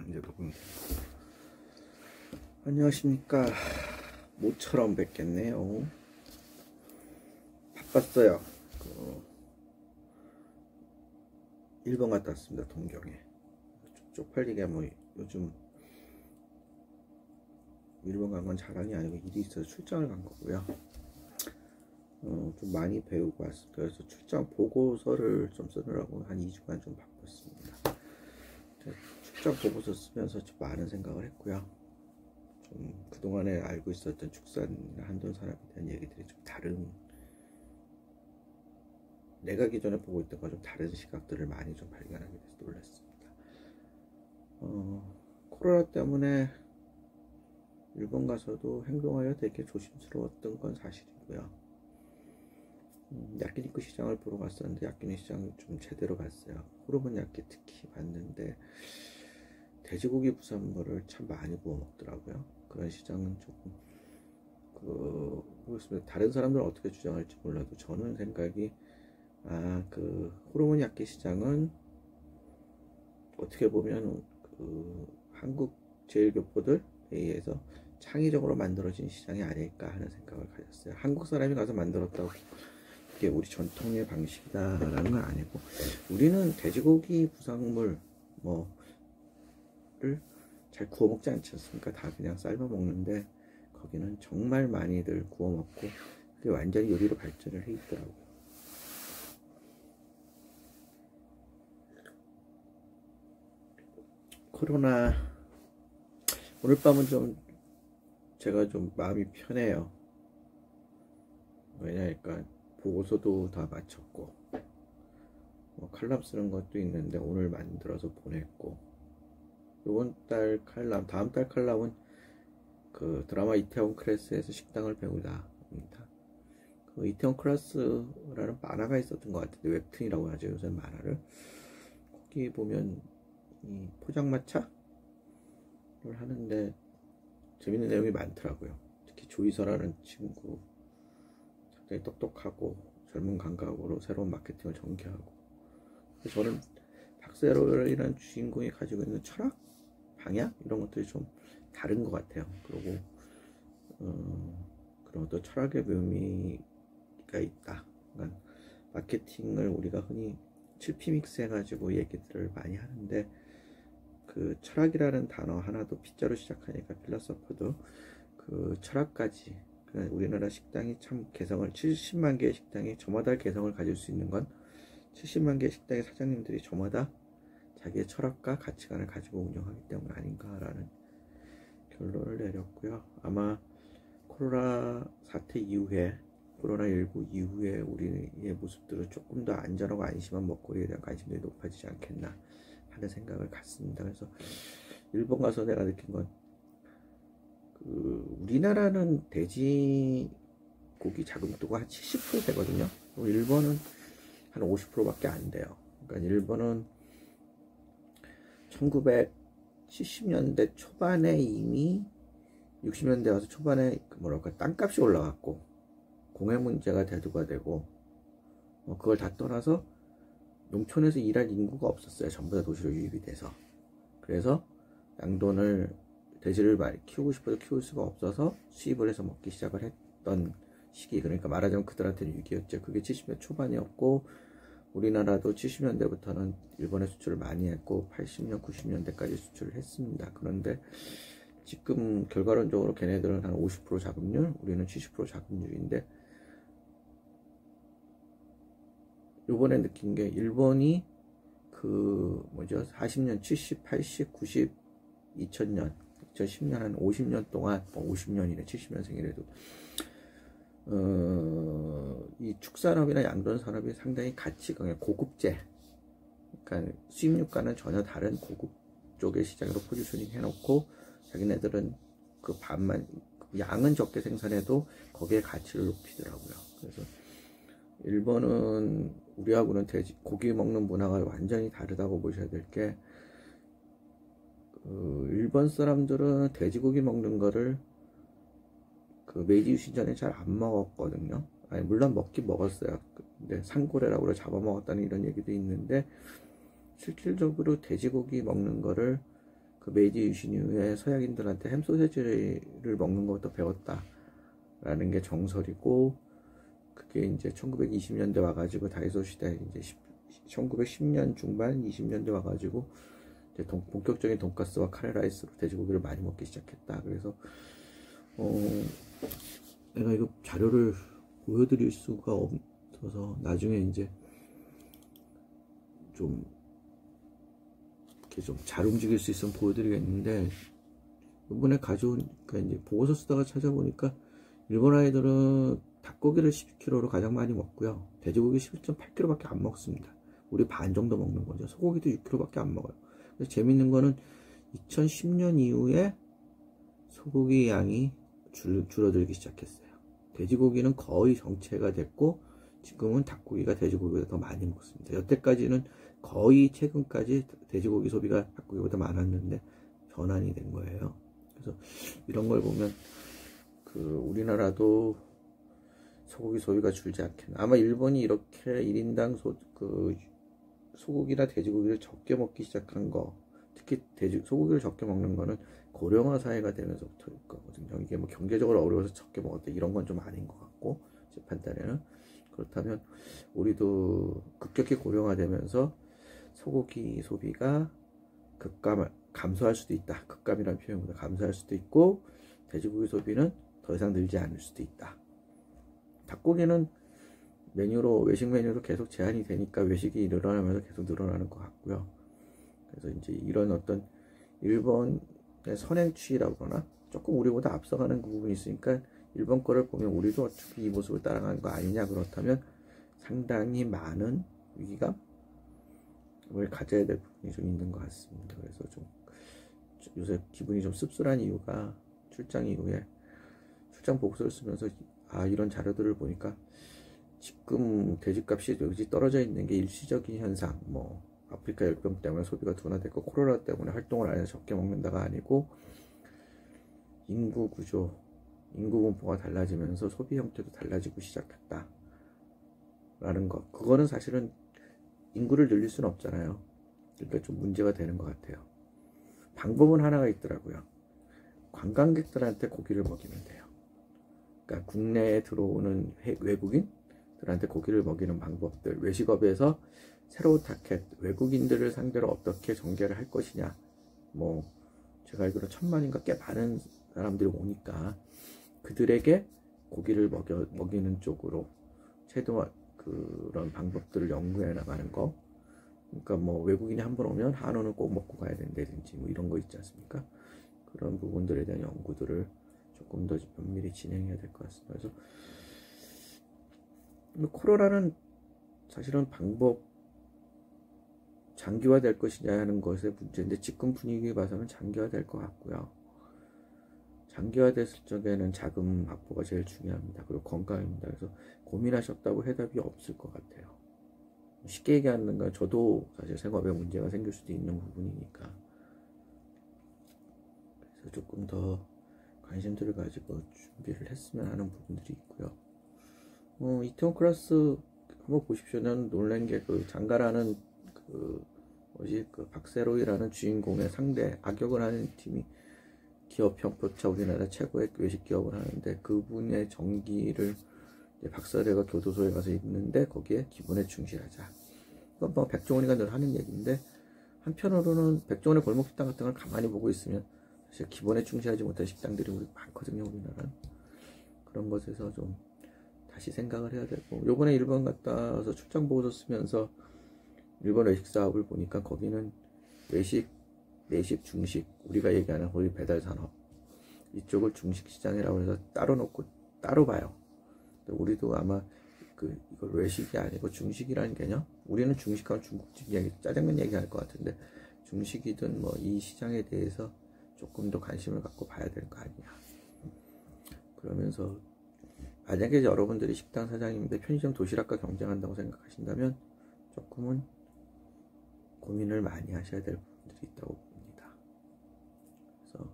이제 녹음. 안녕하십니까. 모처럼 뵙겠네요. 바빴어요. 일본 갔다 왔습니다. 동경에. 쪽팔리게 요즘 일본 간 건 자랑이 아니고 일이 있어서 출장을 간 거고요. 좀 많이 배우고 왔습니다. 그래서 출장 보고서를 좀 쓰느라고 한 2주간 좀 바빴습니다. 출장 보고서 쓰면서 좀 많은 생각을 했고요. 좀 그동안에 알고 있었던 축산이나 한돈 산업에 대한 얘기들이 좀 다른, 내가 기존에 보고 있던 거 좀 다른 시각들을 많이 좀 발견하게 돼서 놀랐습니다. 코로나 때문에 일본 가서도 행동하여 되게 조심스러웠던 건 사실이고요. 야끼니쿠 시장을 보러 갔었는데 야끼니쿠 시장을 좀 제대로 봤어요. 호르몬 야끼 특히 봤는데 돼지고기 부산물을 참 많이 구워 먹더라고요. 그런 시장은 조금 모르겠습니다. 다른 사람들은 어떻게 주장할지 몰라도 저는 생각이 호르몬 야끼 시장은 어떻게 보면 한국 제일교포들에 의해서 창의적으로 만들어진 시장이 아닐까 하는 생각을 가졌어요. 한국 사람이 가서 만들었다고 이게 우리 전통의 방식이다라는 건 아니고, 우리는 돼지고기 부산물을 잘 구워 먹지 않지 않습니까? 다 그냥 삶아 먹는데 거기는 정말 많이들 구워 먹고 그게 완전히 요리로 발전을 해 있더라고요. 코로나 오늘 밤은 좀 제가 좀 마음이 편해요. 왜냐니까 보고서도 다 마쳤고 칼럼 쓰는 것도 있는데 오늘 만들어서 보냈고, 이번 달 칼럼, 다음 달 칼럼은 그 드라마 이태원 클래스에서 식당을 배우다입니다. 그 이태원 클래스라는 만화가 있었던 것 같은데, 웹툰이라고 하죠 요새 만화를. 거기 보면 이 포장마차를 하는데 재밌는 내용이 많더라고요. 특히 조이서라는 친구 굉장히 똑똑하고 젊은 감각으로 새로운 마케팅을 전개하고, 저는 박세로이라는 주인공이 가지고 있는 철학, 방향 이런 것들이 좀 다른 것 같아요. 그리고 그런 어떤 철학의 묘미가 있다. 그러니까 마케팅을 우리가 흔히 7P믹스 해가지고 얘기들을 많이 하는데, 그 철학이라는 단어 하나도 P자로 시작하니까 필로소퍼도 그 철학까지, 그러니까 우리나라 식당이 참 개성을, 70만 개의 식당이 저마다 개성을 가질 수 있는 건 70만 개의 식당의 사장님들이 저마다 자기의 철학과 가치관을 가지고 운영하기 때문 아닌가라는 결론을 내렸고요. 아마 코로나 사태 이후에, 코로나19 이후에 우리의 모습들은 조금 더 안전하고 안심한 먹거리에 대한 관심들이 높아지지 않겠나 하는 생각을 갖습니다. 그래서 일본 가서 내가 느낀 건, 우리나라는 돼지고기 자급도가 한 70% 되거든요. 일본은 한 50%밖에 안 돼요. 그러니까 일본은 1970년대 초반에 이미 60년대 와서 초반에 땅값이 올라갔고 공해 문제가 대두가 되고, 그걸 다 떠나서 농촌에서 일할 인구가 없었어요. 전부 다 도시로 유입이 돼서. 그래서 양돈을, 돼지를 많이 키우고 싶어도 키울 수가 없어서 수입을 해서 먹기 시작을 했던 시기, 그러니까 말하자면 그들한테는 위기였죠. 그게 70년대 초반이었고, 우리나라도 70년대부터는 일본에 수출을 많이 했고 80년, 90년대까지 수출을 했습니다. 그런데 지금 결과론적으로 걔네들은 한 50% 자급률, 우리는 70% 자급률인데, 요번에 느낀 게 일본이 40년, 70, 80, 90, 2000년, 2010년 한 50년 동안, 50년이네, 70년생이라도 이 축산업이나 양돈 산업이 상당히 가치가 고급제, 그러니까 수입육과는 전혀 다른 고급 쪽의 시장으로 포지셔닝 해놓고 자기네들은 그 반만, 양은 적게 생산해도 거기에 가치를 높이더라고요. 그래서 일본은 우리하고는 고기 먹는 문화가 완전히 다르다고 보셔야 될 게, 일본 사람들은 돼지고기 먹는 거를 메이지 유신 전에 잘 안 먹었거든요. 아니, 물론 먹긴 먹었어요. 근데 산고래라고 잡아먹었다는 이런 얘기도 있는데, 실질적으로 돼지고기 먹는 거를 그 메이지 유신 이후에 서양인들한테 햄 소세지를 먹는 것부터 배웠다라는 게 정설이고, 그게 이제 1920년대 와가지고 다이소 시대 이제 1910년 중반 20년대 와가지고 이제 본격적인 돈가스와 카레라이스로 돼지고기를 많이 먹기 시작했다. 그래서 내가 이거 자료를 보여드릴 수가 없어서 나중에 이제 좀 이렇게 좀 잘 움직일 수 있으면 보여드리겠는데, 이번에 가져온 이제 보고서 쓰다가 찾아보니까 일본 아이들은 닭고기를 12kg로 가장 많이 먹고요, 돼지고기 11.8kg밖에 안 먹습니다. 우리 반 정도 먹는 거죠. 소고기도 6kg밖에 안 먹어요. 그래서 재밌는 거는 2010년 이후에 소고기 양이 줄어들기 시작했어요. 돼지고기는 거의 정체가 됐고, 지금은 닭고기가 돼지고기보다 더 많이 먹습니다. 여태까지는 거의 최근까지 돼지고기 소비가 닭고기보다 많았는데 전환이 된 거예요. 그래서 이런 걸 보면 우리나라도 소고기 소비가 줄지 않겠나. 아마 일본이 이렇게 1인당 소고기나 돼지고기를 적게 먹기 시작한 거, 특히 소고기를 적게 먹는 거는 고령화 사회가 되면서부터일 거거든요. 이게 뭐 경제적으로 어려워서 적게 먹었다 이런 건 좀 아닌 것 같고, 제 판단에는. 그렇다면 우리도 급격히 고령화되면서 소고기 소비가 감소할 수도 있다. 급감이라는 표현보다 감소할 수도 있고, 돼지고기 소비는 더 이상 늘지 않을 수도 있다. 닭고기는 외식 메뉴로 계속 제한이 되니까 외식이 늘어나면서 계속 늘어나는 것 같고요. 그래서 이제 이런 어떤 일본의 선행추이라고 그러나, 조금 우리보다 앞서가는 그 부분이 있으니까 일본 거를 보면 우리도 어차피 이 모습을 따라가는 거 아니냐. 그렇다면 상당히 많은 위기감을 가져야 될 부분이 좀 있는 것 같습니다. 그래서 좀 요새 기분이 좀 씁쓸한 이유가, 출장 이후에 출장 보고서를 쓰면서 이런 자료들을 보니까 지금 돼지값이 여기 떨어져 있는 게 일시적인 현상, 뭐 아프리카 열병 때문에 소비가 둔화됐고 코로나 때문에 활동을 안 해서 적게 먹는다가 아니고, 인구 구조, 인구 분포가 달라지면서 소비 형태도 달라지고 시작했다 라는 것. 그거는 사실은 인구를 늘릴 수는 없잖아요. 그러니까 좀 문제가 되는 것 같아요. 방법은 하나가 있더라고요. 관광객들한테 고기를 먹이면 돼요. 그러니까 국내에 들어오는 외국인들한테 고기를 먹이는 방법들, 외식업에서 새로운 타켓, 외국인들을 상대로 어떻게 전개를 할 것이냐. 뭐 제가 알기로 1000만인가 꽤 많은 사람들이 오니까 그들에게 고기를 먹이는 쪽으로 최대한 그런 방법들을 연구해 나가는 거. 그러니까 뭐 외국인이 한 번 오면 한우는 꼭 먹고 가야 된다든지 뭐 이런 거 있지 않습니까? 그런 부분들에 대한 연구들을 조금 더 면밀히 진행해야 될 것 같습니다. 그래서 코로나는 사실은 장기화될 것이냐 하는 것의 문제인데, 지금 분위기 봐서는 장기화될 것 같고요. 장기화됐을 적에는 자금 확보가 제일 중요합니다. 그리고 건강입니다. 그래서 고민하셨다고 해답이 없을 것 같아요. 쉽게 얘기하는 건, 저도 사실 생업에 문제가 생길 수도 있는 부분이니까. 그래서 조금 더 관심들을 가지고 준비를 했으면 하는 부분들이 있고요. 이태원 클래스 한번 보십시오. 난 놀란 게 장가라는 박세로이라는 주인공의 상대 악역을 하는 팀이 기업 평표차 우리나라 최고의 외식 기업을 하는데, 그분의 정기를 박사래가 교도소에 가서 있는데 거기에 기본에 충실하자. 이건 뭐 백종원이가 늘 하는 얘기인데, 한편으로는 백종원의 골목식당 같은 걸 가만히 보고 있으면 사실 기본에 충실하지 못한 식당들이 우리 많거든요. 우리나라는. 그런 것에서 좀 다시 생각을 해야 되고, 요번에 일본 갔다 와서 출장 보고서 쓰면서 일본 외식 사업을 보니까 거기는 외식, 내식, 중식, 우리가 얘기하는 거의 배달 산업 이쪽을 중식 시장이라고 해서 따로 놓고 따로 봐요. 우리도 아마 이걸 외식이 아니고 중식이라는 개념, 우리는 중식하면 중국집 얘기, 짜장면 얘기할 것 같은데, 중식이든 뭐 이 시장에 대해서 조금 더 관심을 갖고 봐야 될 거 아니야. 그러면서 만약에 여러분들이 식당 사장님인데 편의점 도시락과 경쟁한다고 생각하신다면 조금은 고민을 많이 하셔야 될 부분들이 있다고 봅니다. 그래서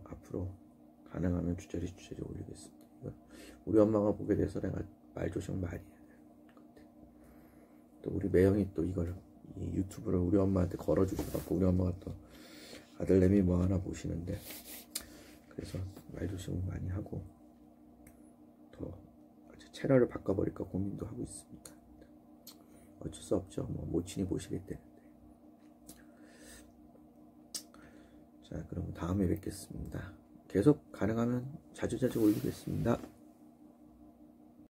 앞으로 가능하면 주저리 올리겠습니다. 우리 엄마가 보게 돼서 내가 말 조심을 많이 해야 될 것 같아. 또 우리 매형이 또 이걸 이 유튜브를 우리 엄마한테 걸어주셔갖고 우리 엄마가 또 아들내미 뭐 하나 보시는데, 그래서 말조심을 많이 하고 더 채널을 바꿔버릴까 고민도 하고 있습니다. 어쩔 수 없죠. 뭐 모친이 보시기 때문에. 자, 그럼 다음에 뵙겠습니다. 계속 가능하면 자주자주 올리겠습니다.